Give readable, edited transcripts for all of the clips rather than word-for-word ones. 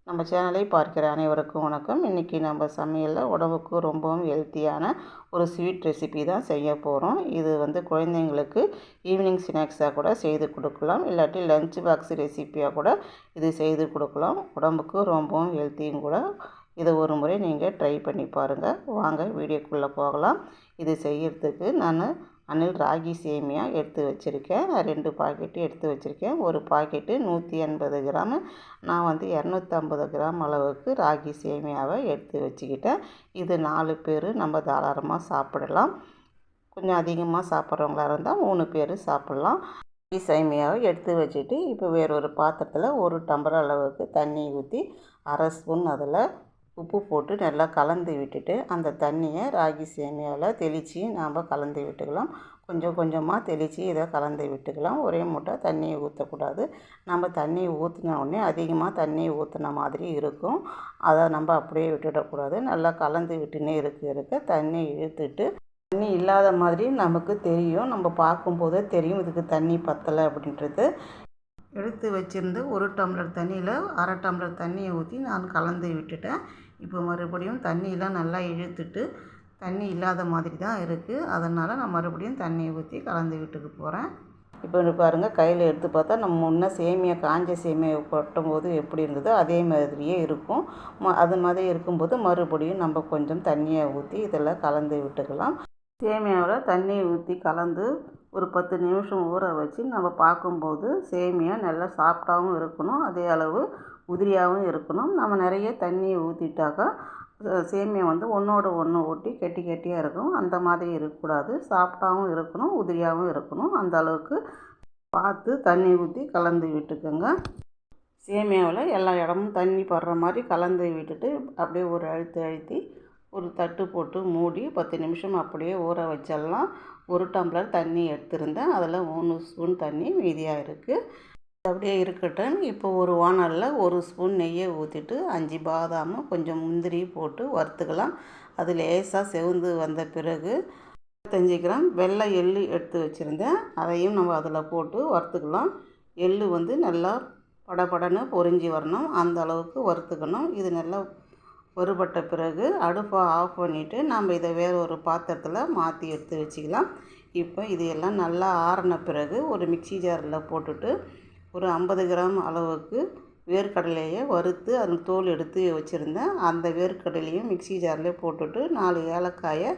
நம்ம சேனலை பார்க்கிற அனைவருக்கும் வணக்கம். இன்றைக்கி நம்ம சமையலில் உடம்புக்கு ரொம்பவும் ஹெல்த்தியான ஒரு ஸ்வீட் ரெசிபி தான் செய்ய போகிறோம். இது குழந்தைங்களுக்கு ஈவினிங் ஸ்நாக்ஸாக கூட செய்து கொடுக்கலாம், இல்லாட்டி லஞ்ச் பாக்ஸ் ரெசிப்பியாக கூட இது செய்து கொடுக்கலாம். உடம்புக்கு ரொம்பவும் ஹெல்த்தியும் கூட. இதை ஒரு முறை நீங்கள் ட்ரை பண்ணி பாருங்கள். வாங்க வீடியோக்குள்ளே போகலாம். இது செய்கிறதுக்கு நான் அணில் ராகி சேமியா எடுத்து வச்சுருக்கேன். 2 பாக்கெட்டு எடுத்து வச்சுருக்கேன். ஒரு பாக்கெட்டு 180 கிராம். நான் 250 கிராம் அளவுக்கு ராகி சேமியாவை எடுத்து வச்சுக்கிட்டேன். இது 4 பேர் நம்ம தாராளமாக சாப்பிடலாம். கொஞ்சம் அதிகமாக சாப்பிட்றவங்களா இருந்தால் 3 பேர் சாப்பிட்லாம். ராகி சேமியாவை எடுத்து வச்சுட்டு இப்போ வேறொரு பாத்திரத்தில் 1 டம்ளர் அளவுக்கு தண்ணி ஊற்றி 1/2 ஸ்பூன் அதில் உப்பு போட்டு நல்லா கலந்து விட்டுட்டு அந்த தண்ணியை ராகி சேமியாவில் தெளித்து நாம் கலந்து விட்டுக்கலாம். கொஞ்சம் கொஞ்சமாக தெளித்து இதை கலந்து விட்டுக்கலாம். ஒரே மூட்டை தண்ணியை ஊற்றக்கூடாது. நம்ம தண்ணி ஊற்றின உடனே அதிகமாக தண்ணி ஊற்றின மாதிரி இருக்கும். அதை நம்ம அப்படியே விட்டுடக்கூடாது. நல்லா கலந்து விட்டுனே இருக்க தண்ணி இழுத்துட்டு தண்ணி இல்லாத மாதிரி நமக்கு தெரியும். நம்ம பார்க்கும்போதே தெரியும் இதுக்கு தண்ணி பத்தலை அப்படின்றது. எடுத்து வச்சுருந்து 1 டம்ளர் தண்ணியில் 1/2 டம்ளர் தண்ணியை ஊற்றி நான் கலந்து விட்டுட்டேன். இப்போ மறுபடியும் தண்ணியெலாம் நல்லா இழுத்துட்டு தண்ணி இல்லாத மாதிரி தான் இருக்குது. அதனால் நான் மறுபடியும் தண்ணியை ஊற்றி கலந்து விட்டுக்க போகிறேன். இப்போ பாருங்கள், கையில் எடுத்து பார்த்தா நம்ம முன்னே சேமியா காஞ்ச சேமியா கொட்டும்போது எப்படி இருந்ததோ அதே மாதிரியே இருக்கும். அது மாதிரி இருக்கும்போது மறுபடியும் நம்ம கொஞ்சம் தண்ணியை ஊற்றி இதில் கலந்து விட்டுக்கலாம். சேமியாவில் தண்ணியை ஊற்றி கலந்து ஒரு 10 நிமிஷம் ஊற வச்சு நம்ம பார்க்கும்போது சேமியா நல்லா சாஃப்டாகவும் இருக்கணும், அதே அளவு உதிரியாகவும் இருக்கணும். நம்ம நிறைய தண்ணியை ஊற்றிட்டாக்கா சேமியா ஒன்றோட ஒன்று ஒட்டி கெட்டி கெட்டியாக இருக்கும். அந்த மாதிரி இருக்கக்கூடாது. சாஃப்டாகவும் இருக்கணும், உதிரியாகவும் இருக்கணும். அந்த அளவுக்கு பார்த்து தண்ணி ஊற்றி கலந்து விட்டுக்கோங்க. சேமியாவில் எல்லா இடமும் தண்ணி படுற மாதிரி கலந்து விட்டுட்டு அப்படியே ஒரு அழுத்தி ஒரு தட்டு போட்டு மூடி 10 நிமிஷம் அப்படியே ஊற வச்சிடலாம். 1 டம்ளர் தண்ணி எடுத்திருந்தேன். அதில் 3 ஸ்பூன் தண்ணி மீதியாக இருக்குது. அப்படியே இருக்கட்டும். இப்போ ஒரு வானலில் 1 ஸ்பூன் நெய்யை ஊற்றிட்டு 5 பாதாம் கொஞ்சம் முந்திரி போட்டு வறுத்துக்கலாம். அது லேசாக செவந்து வந்த பிறகு 25 கிராம் வெள்ளை எள்ளு எடுத்து வச்சுருந்தேன். அதையும் நம்ம அதில் போட்டு வறுத்துக்கலாம். எள்ளு நல்லா படபடன்னு பொரிஞ்சு வரணும், அந்த அளவுக்கு வறுத்துக்கணும். இது நல்லா வறுபட்ட பிறகு அடுப்பை ஆஃப் பண்ணிவிட்டு நம்ம இதை வேறு ஒரு பாத்திரத்தில் மாற்றி எடுத்து வச்சுக்கலாம். இப்போ இது எல்லாம் நல்லா ஆறின பிறகு ஒரு மிக்சி ஜாரில் போட்டுட்டு ஒரு 50 கிராம் அளவுக்கு வேர்க்கடலையை வறுத்து அந்த தோல் எடுத்து வச்சுருந்தேன். அந்த வேர்க்கடலையும் மிக்சி ஜாரில் போட்டுட்டு 4 ஏலக்காயை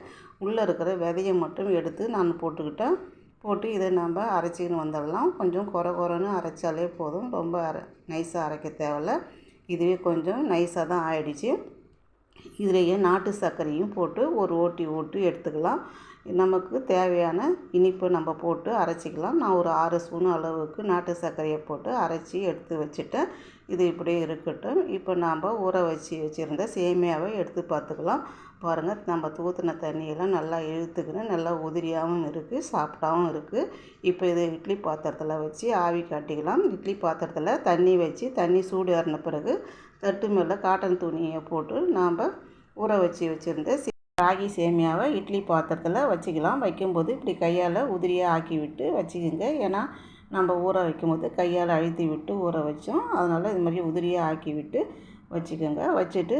உள்ளே இருக்கிற விதையை மட்டும் எடுத்து நான் போட்டுக்கிட்டேன். போட்டு இதை நம்ம அரைச்சின்னு வந்துடலாம். கொஞ்சம் குறைன்னு அரைச்சாலே போதும், ரொம்ப நைஸாக அரைக்க தேவையில்ல. இதுவே கொஞ்சம் நைஸாக தான் ஆயிடுச்சு. இதிலேயே நாட்டு சர்க்கரையும் போட்டு ஒரு ஓட்டி எடுத்துக்கலாம். நமக்கு தேவையான இனிப்பு நம்ம போட்டு அரைச்சிக்கலாம். நான் ஒரு 6 ஸ்பூன் அளவுக்கு நாட்டு சர்க்கரையை போட்டு அரைச்சி எடுத்து வச்சுட்டேன். இது இப்படியே இருக்கட்டும். இப்போ நாம் ஊற வச்சுருந்த சேமியாவை எடுத்து பார்த்துக்கலாம். பாருங்கள், நம்ம ஊற்றின தண்ணியெல்லாம் நல்லா இழுத்துக்கின்னு நல்லா உதிரியாகவும் இருக்குது, சாஃப்டாகவும் இருக்குது. இப்போ இதை இட்லி பாத்திரத்தில் வச்சு ஆவி காட்டிக்கலாம். இட்லி பாத்திரத்தில் தண்ணி வச்சு தண்ணி சூடு ஏறின பிறகு தட்டு மேலே காட்டன் துணியை போட்டு நாம் ஊற வச்சுருந்த ராகி சேமியாவை இட்லி பாத்திரத்தில் வச்சுக்கலாம். வைக்கும்போது இப்படி கையால் உதிரியாக ஆக்கி விட்டு வச்சுக்கோங்க. ஏன்னா நம்ம ஊற வைக்கும்போது கையால் அழுத்தி விட்டு ஊற வச்சோம். அதனால் இது மாதிரி உதிரியாக ஆக்கி விட்டு வச்சுக்கோங்க. வச்சுட்டு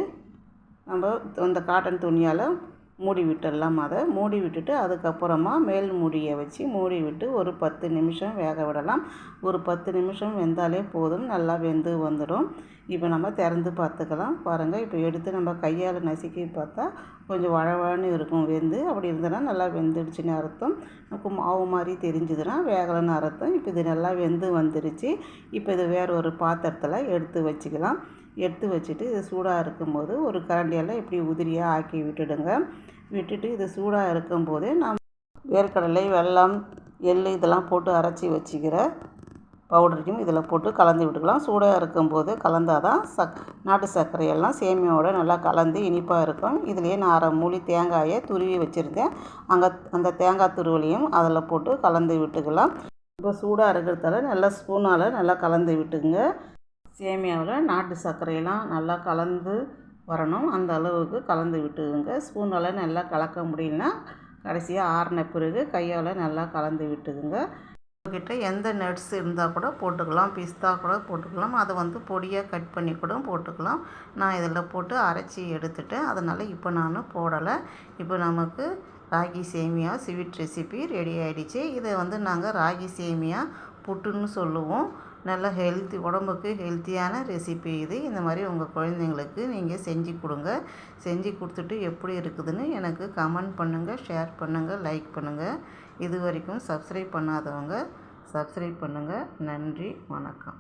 நம்ம அந்த காட்டன் துணியால் மூடி விட்டுடலாம். அதை மூடி விட்டுட்டு அதுக்கப்புறமா மேல் மூடியை வச்சு மூடி விட்டு ஒரு 10 நிமிஷம் வேக விடலாம். ஒரு 10 நிமிஷம் வெந்தாலே போதும், நல்லா வெந்து வந்துடும். இப்போ நம்ம திறந்து பார்த்துக்கலாம். பாருங்கள், இப்போ எடுத்து நம்ம கையால் நசுக்கி பார்த்தா கொஞ்சம் வழவழன்னு இருக்கும் வெந்து. அப்படி இருந்ததுன்னா நல்லா வெந்துடுச்சுன்னு அர்த்தம். நமக்கு மாவு மாதிரி தெரிஞ்சுதுன்னா வேகலைன்னு அர்த்தம். இப்போ இது நல்லா வெந்து வந்துடுச்சு. இப்போ இது வேறு ஒரு பாத்திரத்தில் எடுத்து வச்சுக்கலாம். எடுத்து வச்சுட்டு இது சூடாக இருக்கும்போது ஒரு கரண்டியால் இப்படி உதிரியாக ஆக்கி விட்டுட்டு இது சூடாக இருக்கும்போதே நாம் வேர்க்கடலை, வெல்லம், எள்ளு இதெல்லாம் போட்டு அரைச்சி வச்சுக்கிற பவுடரையும் இதில் போட்டு கலந்து விட்டுக்கலாம். சூடாக இருக்கும்போது கலந்தால் தான் நாட்டு சர்க்கரையெல்லாம் சேமியாவோட நல்லா கலந்து இனிப்பாக இருக்கும். இதுலேயே நான் 1/2 மூடி தேங்காயை துருவி வச்சுருந்தேன். அந்த தேங்காய் துருவலையும் அதில் போட்டு கலந்து விட்டுக்கலாம். இப்போ சூடாக இருக்கிறதால நல்லா ஸ்பூனால் நல்லா கலந்து விட்டுங்க. சேமியாவில் நாட்டு சர்க்கரையெல்லாம் நல்லா கலந்து வரணும், அந்த அளவுக்கு கலந்து விட்டுக்குங்க. ஸ்பூனால் நல்லா கலக்க முடியலன்னா கடைசியாக ஆறின பிறகு கையால் நல்லா கலந்து விட்டுக்குங்க. கிட்ட எந்த நட்ஸ் இருந்தால் கூட போட்டுக்கலாம், பிஸ்தா கூட போட்டுக்கலாம். அதை வந்து பொடியாக கட் பண்ணி கூட போட்டுக்கலாம். நான் இதில் போட்டு அரைச்சி எடுத்துட்டேன். அதனால் இப்போ நான் போடலை. இப்போ நமக்கு ராகி சேமியா ஸ்வீட் ரெசிபி ரெடி ஆகிடுச்சு. இதை வந்து நாங்கள் ராகி சேமியா புட்டுன்னு சொல்லுவோம். நல்ல உடம்புக்கு ஹெல்த்தியான ரெசிபி இது. இந்த மாதிரி உங்கள் குழந்தைங்களுக்கு நீங்கள் செஞ்சு கொடுங்க. செஞ்சு கொடுத்துட்டு எப்படி இருக்குதுன்னு எனக்கு கமெண்ட் பண்ணுங்கள், ஷேர் பண்ணுங்கள், லைக் பண்ணுங்கள். இது வரைக்கும் சப்ஸ்கிரைப் பண்ணாதவங்க சப்ஸ்கிரைப் பண்ணுங்கள். நன்றி, வணக்கம்.